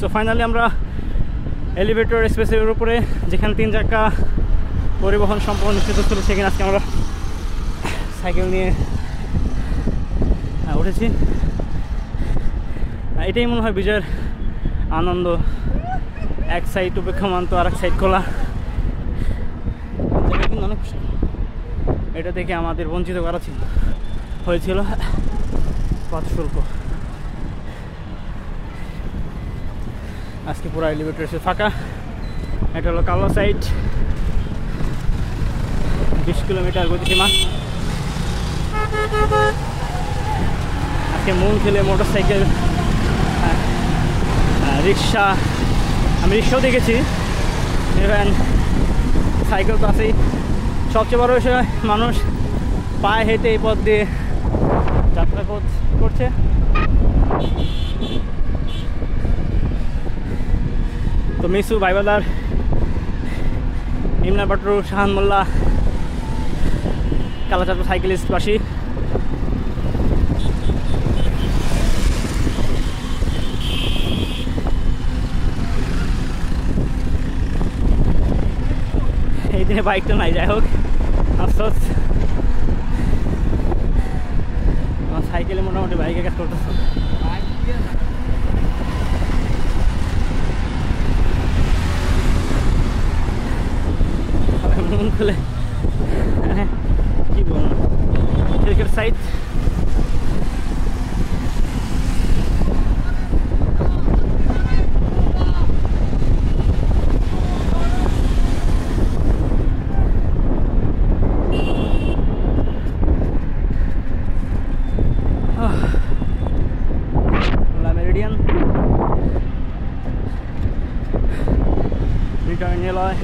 So finally আমরা elevator স্পেসের উপরে, যেখানে 3 চাকা পরিবহন সম্পূর্ণ নিশ্চিত ছিল, সেখানে আজকে আমরা সাইকেল নিয়ে উঠেছি। এটাই মনে হয় বিজয়ের আনন্দ। এক সাইড উপেক্ষমান, তো আর এক সাইড খোলা। কিন্তু অনেক এটা থেকে আমাদের বঞ্চিত করা হয়েছিল পথ শুল্ক। আজকে পুরো এলিভেটর এসে ফাঁকা। এটা হলো কালো সাইড, 20 কিলোমিটার গতিসীমা। আজকে মন খেলে মোটর সাইকেল, রিক্সা, আমি রিক্সাও দেখেছি, ইভেন সাইকেল তো আছেই। সবচেয়ে বড় বিষয়, মানুষ পায়ে হেঁটে এই পথ দিয়ে যাত্রা করছে। তো মিসু, ভাইবাদার, ইমনা বাটরু, শাহান মোল্লা, কালাচাঁদ সাইকেলিস্ট বাসী। এই দিনে বাইকটা নাই, যাই হোক আফসোস। আমার সাইকেলে মোটামুটি বাইকে কাজ করতেছে। মন খুলে কি বলবো, ক্রিকেট সাইড। মেরিডিয়ান রিটার্নিলয়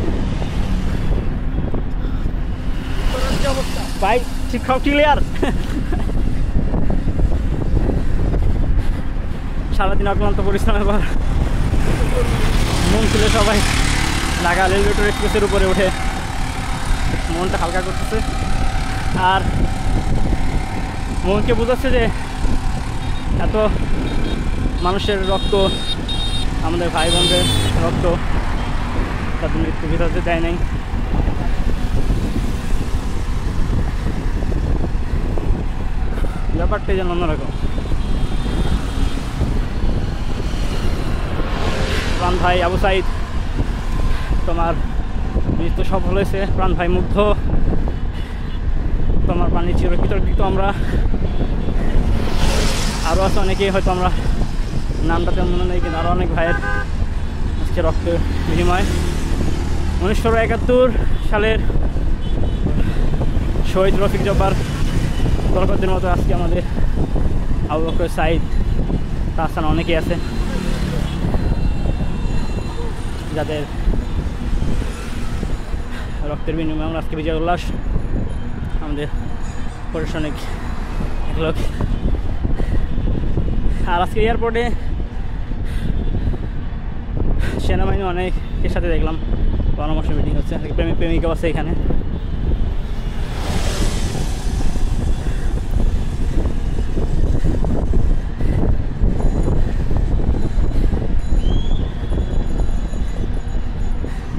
ভাই, শিক্ষক ক্লিয়ার। সারাদিন অক্লান্ত পরিশ্রমের পর মন খুলে সবাই ঢাকা এলিভেটর এক্সপ্রেসের উপরে উঠে মনটা হালকা করতেছে। আর মনকে বোঝাচ্ছে যে এত মানুষের রক্ত, আমাদের ভাই বোনদের রক্ত, তাদের মৃত্যু বিধাতে দেয় নাই। ব্যাপারটাই যেন অন্যরকম। প্রাণ ভাই আবু সাইদ, তোমার মৃত্যু সফল হয়েছে। প্রাণ ভাই মুগ্ধ, তোমার প্রাণী চিরকৃতজ্ঞ আমরা। আরও আছে অনেকেই, হয়তো আমরা নামটা তেমন মনে নেই, কিন্তু আরও অনেক ভাইয়ের আজকে রক্তের বিনিময়। 1971 সালের শহীদ রফিক জব্বার বরকতের মতো আজকে আমাদের আবু বকর, সাইদ, তাছাড়া অনেকেই আছে যাদের রক্তের বিনিময়ে আমরা আজকে বিজয় উল্লাস। আমাদের প্রশাসনিক লোক। আর আজকে এয়ারপোর্টে সেনাবাহিনী অনেকের সাথে দেখলাম পরামর্শ মিটিং হচ্ছে, প্রেমিক প্রেমিকাও আছে এখানে।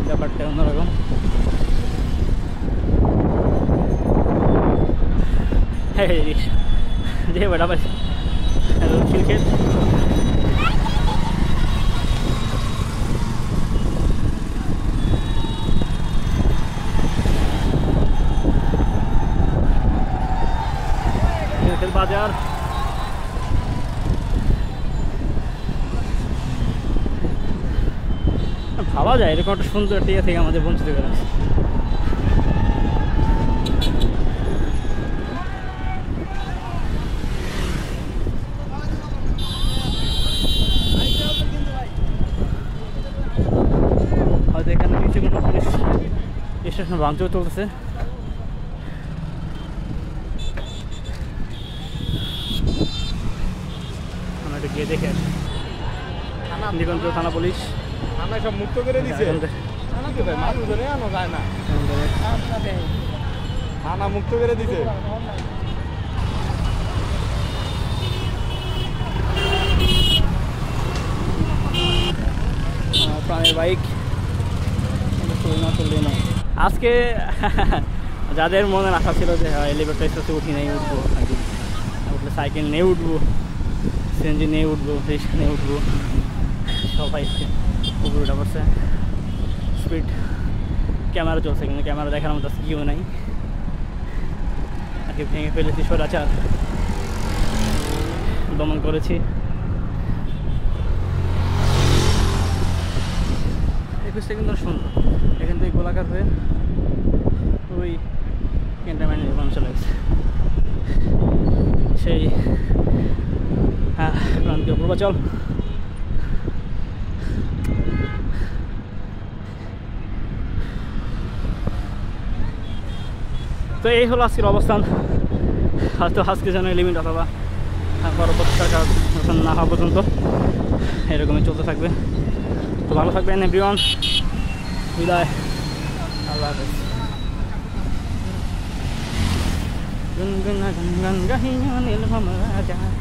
ব্যাপারটা অন্যরকম। হ্যাঁ যে বেটা পাই ক্রিকেট বাজার। ভাবা যায় এরকম একটা সুন্দর টিয়া থেকে আমাদের বঞ্চিত করে। হয়তো এখানে নিচে কোনো পুলিশ স্টেশন ভাঙচুর চলতেছে। আমরা একটু গিয়ে দেখে আসি। দিগন্ত থানা পুলিশ সব মুক্ত করে দিছে, থানা মুক্ত করে দিছে। গ্রামের বাইক চললেই না আজকে যাদের মনে আশা ছিল যে এলিভেটর স্পেসে উঠি নেই উঠবো একদিন উঠলে সাইকেল নিয়ে উঠবো সিএনজি নিয়ে উঠবো রিক্সা নিয়ে উঠবো সবাই উপরে উঠা পড়ছে স্পিড ক্যামেরা চলছে কিন্তু ক্যামেরা দেখার মতো কেউ নাই আর কি ভেঙে ফেলেছি স্বৈরাচার দমন করেছি 21 সেকেন্ড সুন্দর এখান থেকে গোলাকার হয়ে ওই ক্যান্টনমেন্ট নির্মাণ চলে গেছে সেই প্রান্তীয় পূর্বাচল তো এই হলো আজকের অবস্থান হয়তো আজকে যেন লিমিট অথবা পরবর্তী সরকার না হওয়া পর্যন্ত এরকমই চলতে থাকবে তো ভালো থাকবেন এভরিওয়ান বিদায় আল্লাহ হাফেজ গুনগুন গান গাহিয়া নীলভমরা যায়